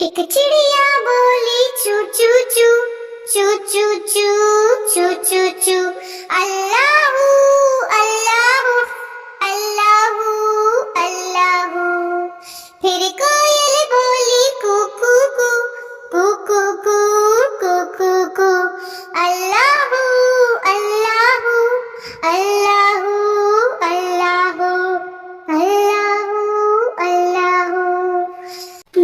एक चिड़िया बोली चू चू चू चू चू चू चू चू चू। अल्लाहू अल्लाहू अल्लाहू अल्लाहू। फिर कोयल बोली कू कू कू कू कू कू कू कू कू। अल्लाहू अल्लाहू अल्लाहू अल्लाहू अल्लाहू अल्लाहू।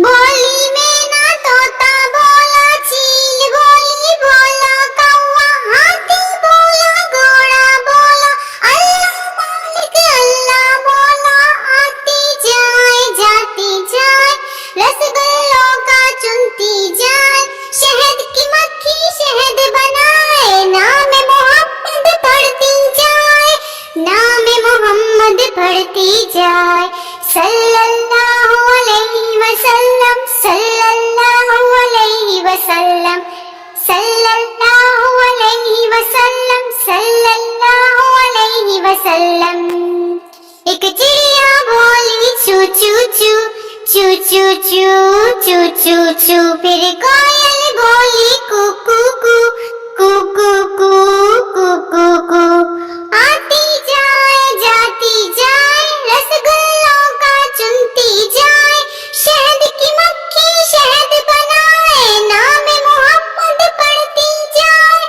बोली में ना तोता बोला, चील बोली बोला, कौवा हाथी बोला, घोड़ा बोला, अल्लाह मालिक अल्लाह बोला। आती जाए जाती जाए, रसगुल्लों का चुनती जाए, शहद की मक्खी शहद बनाए, नाम मोहम्मद पढ़ती जाए, नाम मोहम्मद पढ़ती जाए। सल्लल्लाहु अलैहि वसल्लम सल्लल्लाहु अलैहि वसल्लम सल्लल्लाहु अलैहि वसल्लम सल्लल्लाहु अलैहि वसल्लम। एक चिड़िया बोली चू चू चू चू चू चू चू चू चू। फिर कोयल बोली कू कू कू कू कू कू कू कू कू। आती जाए जाती जाए, रसगुल्लों का चुनती जाए, शहद की मक्खी शहद बनाए, नाम मोहम्मद पढ़ती जाए,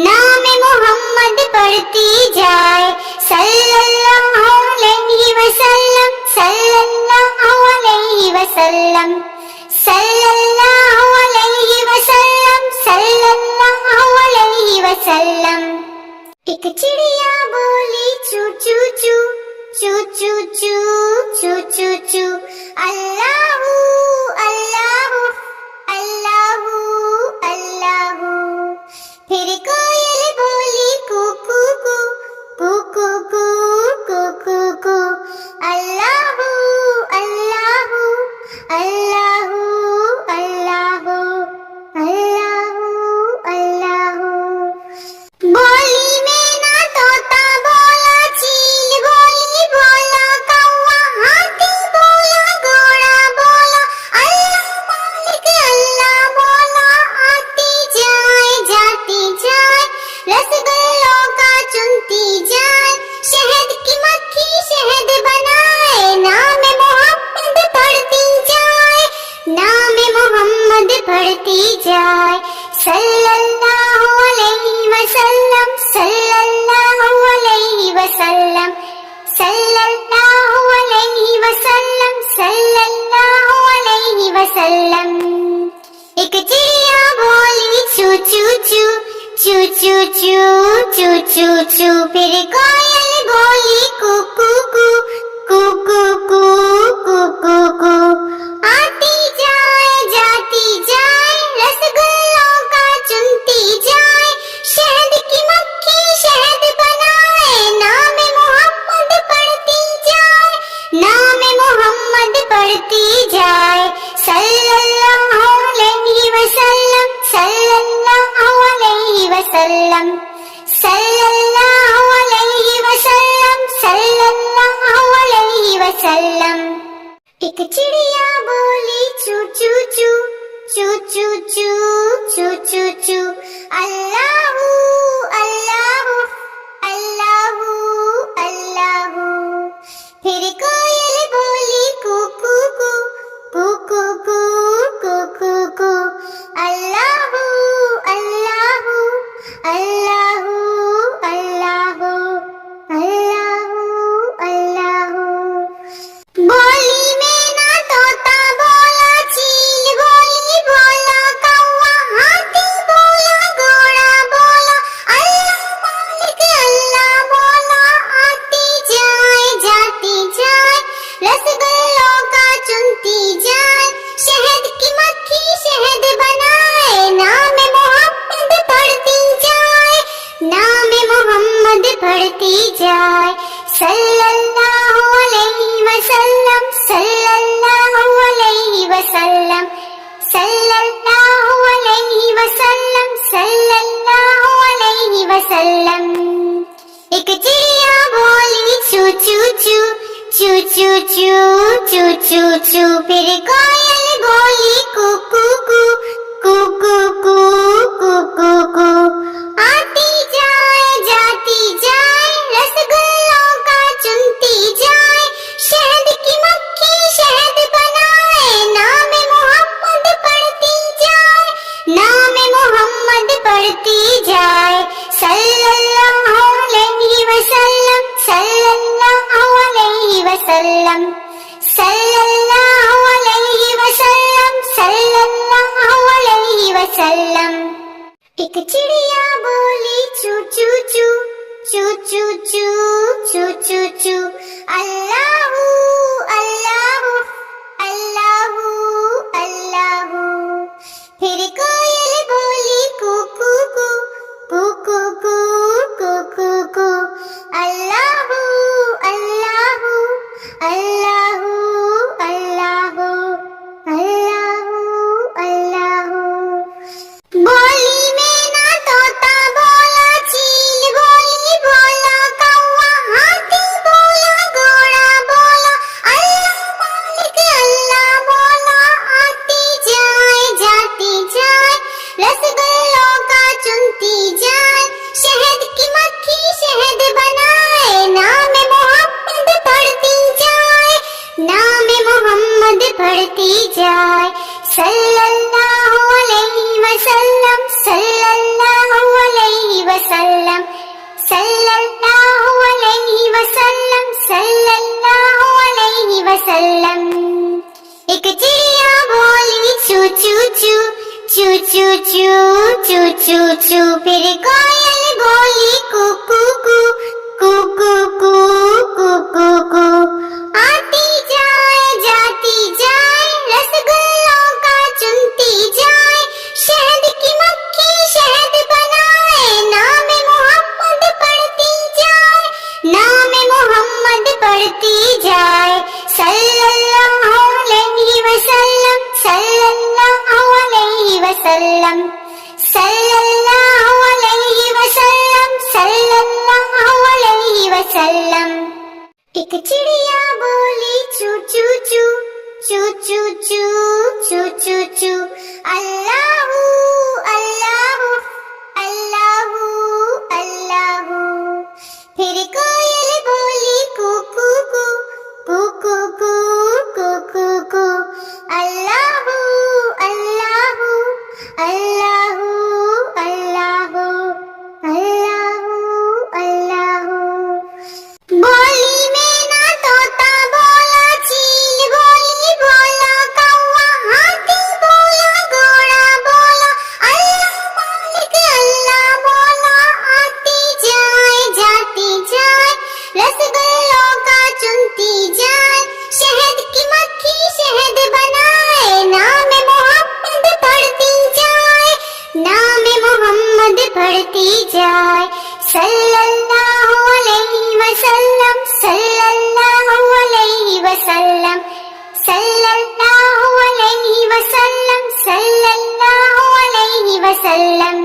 नाम मोहम्मद पढ़ती जाए। सल्लल्लाहु अलैहि वसल्लम सल्लल्लाहु अलैहि वसल्लम सल्लल्लाहु अलैहि वसल्लम सल्लल्लाहु अलैहि वसल्लम। एक चिड़िया बोली चू चू चू चू चू चू चू चू चू। अल्लाहू अल्लाहू अल्लाहू अल्लाहू। फिर कोयल बोली कू कू कू कू कू कू कू कू कू। अल्लाहू अल्लाहू अल्लाहू अल्लाहू अल्लाहू अल्लाहू। बोली में ना तोता बोला, चील बोली बोला, कौवा हाथी बोला, घोड़ा बोला, अल्लाह मालिक अल्लाह बोला। आती जाए जाती जाए, रसगुल्लों का चुनती जाए, शहद की मक्खी शहद बनाए, नाम मोहम्मद पढ़ती जाए, नाम मोहम्मद पढ़ती जाए। सल्लल्लाहु अलैहि वसल्लम सल्लल्लाहु अलैहि वसल्लम सल्लल्लाहु अलैहि वसल्लम सल्लल्लाहु अलैहि वसल्लम। एक चिड़िया बोली चू चू चू चू चू चू चू चू चू। फिर कोयल बोली कू कू कू कू कू कू कू कू कू। आती जाए जाती जाए, रसगुल्लों का चुनती जाए, शहद की मक्खी शहद बनाए, नाम मोहम्मद पढ़ती जाए, नाम मोहम्मद पढ़ती जाए। सल्लल्लाहु अलैहि वसल्लम सल्लल्लाहु अलैहि वसल्लम सल्लल्लाहु अलैहि वसल्लम सल्लल्लाहु अलैहि वसल्लम। एक चिड़िया बोली चू चू चू चू चू चू चू चू चू। अल्लाहू अल्लाहू अल्लाहू अल्लाहू। फिर कोयल बोली कू कू कू कू कू कू कू कू कू। अल्लाहू अल्लाहू अल्लाहू अल्लाहू अल्लाहू अल्लाहू। बोली में ना तोता बोला, चील बोली बोला, कौवा हाथी बोला, घोड़ा बोला, अल्लाह मालिक अल्लाह बोला। आती जाए जाती जाए, रसगुल्लों का चुनती जाए, शहद की मक्खी शहद बनाए, नाम मोहम्मद पढ़ती जाए, नाम मोहम्मद पढ़ती जाए। सल्लल्लाहु अलैहि वसल्लम सल्लल्लाहु अलैहि वसल्लम सल्लल्लाहु अलैहि वसल्लम सल्लल्लाहु अलैहि वसल्लम। एक चिड़िया बोली चू चू चू चू चू चू चू चू चू। फिर कोयल बोली कू कू वसल्लम सल्लल्लाहु अलैहि वसल्लम सल्लल्लाहु अलैहि वसल्लम। एक चिड़िया बोली चू चू चू चू चू चू चू चू चू अल्लाहू अल्लाहू अल्लाहू अल्लाहू। फिर कोयल बोली कू कू कू कू कू कू कू कू कू अल्लाहू अल्लाहू अल्लाहू अल्लाहू अल्लाहू अल्लाहू। बोली में ना तोता बोला, चील बोली बोला, कौवा हाथी बोला, घोड़ा बोला, अल्लाह मालिक अल्लाह बोला। आती जाए जाती जाए, रसगुल्लों का चुनती जाए, शहद की मक्खी शहद बनाए, नाम मोहम्मद पढ़ती जाए, नाम मोहम्मद पढ़ती जाए। सल्लल्लाहु अलैहि वसल्लम सल्लल्लाहु अलैहि वसल्लम सल्लल्लाहु अलैहि वसल्लम सल्लल्लाहु अलैहि वसल्लम। एक चिड़िया बोली चू चू चू चू चू चू चू चू चू। फिर कोयल बोली कू कू कू कू कू कू कू कू कू। आती जाए जाती जाए, रसगुल्लों का चुनती जाए, शहद की मक्खी शहद बनाए, नाम मोहम्मद पढ़ती जाए, नाम मोहम्मद पढ़ती जाए। सल्लल्लाहु अलैहि वसल्लम सल्लल्लाहु अलैहि वसल्लम सल्लल्लाहु अलैहि वसल्लम सल्लल्लाहु अलैहि वसल्लम। एक चिड़िया बोली चू चू चू चू चू चू चू चू चू अल्लाहू अल्लाहू अल्लाहू अल्लाहू। फिर कोयल बोली कू कू कू कू कू कू कू कू कू अल्लाहू अल्लाहू अल्लाहू अल्लाहू अल्लाहू अल्लाहू। बोली में ना तोता बोला, चील बोली बोला, कौवा हाथी बोला, घोड़ा बोला, अल्लाह मालिक अल्लाह बोला। आती जाए जाती जाए, रसगुल्लों का चुनती जाए, शहद की मक्खी शहद बनाए, नाम मोहम्मद पढ़ती जाए, नाम मोहम्मद पढ़ती जाए। सल्लल्लाहु अलैहि वसल्लम सल्लल्लाहु अलैहि वसल्लम सल्लल्लाहु अलैहि वसल्लम सल्लल्लाहु अलैहि वसल्लम।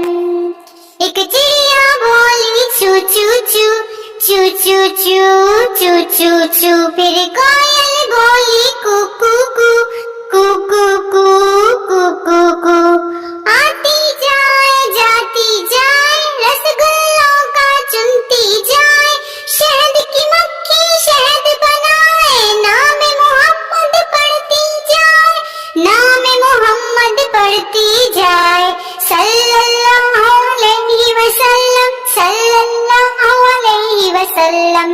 एक चिड़िया बोली चू चू चू चू चू चू चू चू चू। फिर कोयल बोली कू कू कू कू कू कू कू कू कू। आती जाए जाती जाए, रसगुल्लों का चुनती जाए, शहद की मक्खी शहद बनाए, नाम मोहम्मद पढ़ती जाए, नाम मोहम्मद पढ़ती जाए। सल्लल्लाहु अलैहि वसल्लम सल्लल्लाहु अलैहि वसल्लम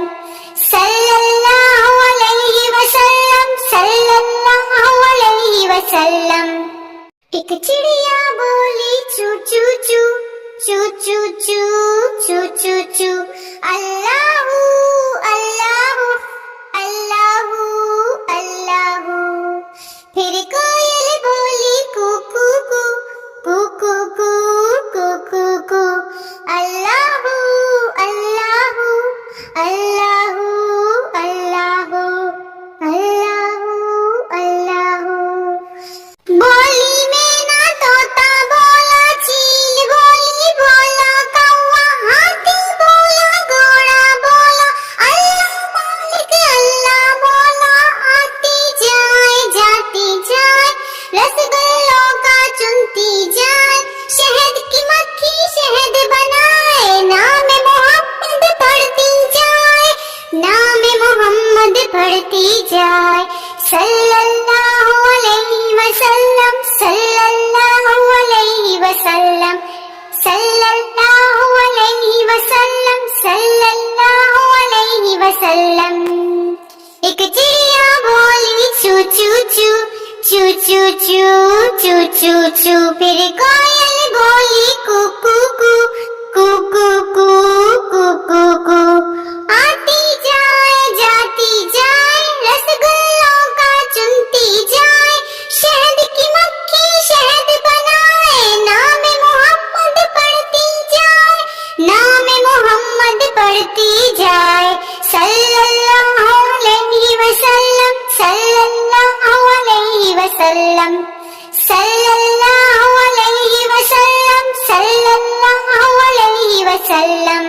सल्लल्लाहु अलैहि वसल्लम सल्लल्लाहु अलैहि वसल्लम। एक चिड़िया बोली चू चू चू चू चू चू चू चू चू अल्लाहू अल्लाहू अल्लाहू अल्लाहू। फिर कोयल बोली कू कू कू कू कू कू कू कू कू अल्लाहू अल्लाहू अल्लाहू अल्लाहू अल्लाहू अल्लाहू। बोली में ना तोता बोला, चील बोली बोला, कौवा हाथी बोला, घोड़ा बोला, अल्लाह मालिक अल्लाह बोला। आती जाए जाती जाए, रसगुल्लों का चुनती जाए, शहद की मक्खी शहद बनाए, नाम मोहम्मद पढ़ती जाए, नाम मोहम्मद पढ़ती जाए। सल्लल्लाहु अलैहि वसल्लम सल्लल्लाहु अलैहि वसल्लम सल्लल्लाहु अलैहि वसल्लम सल्लल्लाहु अलैहि वसल्लम। एक चू चू चू चू चू चू चू चू चू। फिर कोयल बोली कू कू कू कू कू कू कू कू कू। आती जाए जाती जाए रसगुल्लों का चुनती जाए, शहद की मक्खी शहद बनाए, नाम मोहम्मद पढ़ती जाए, नाम मोहम्मद पढ़ती जाए। सल्लल्लाहु अलैहि वसल्लम सल्लल्लाहु अलैहि वसल्लम सल्लल्लाहु अलैहि वसल्लम सल्लल्लाहु अलैहि वसल्लम।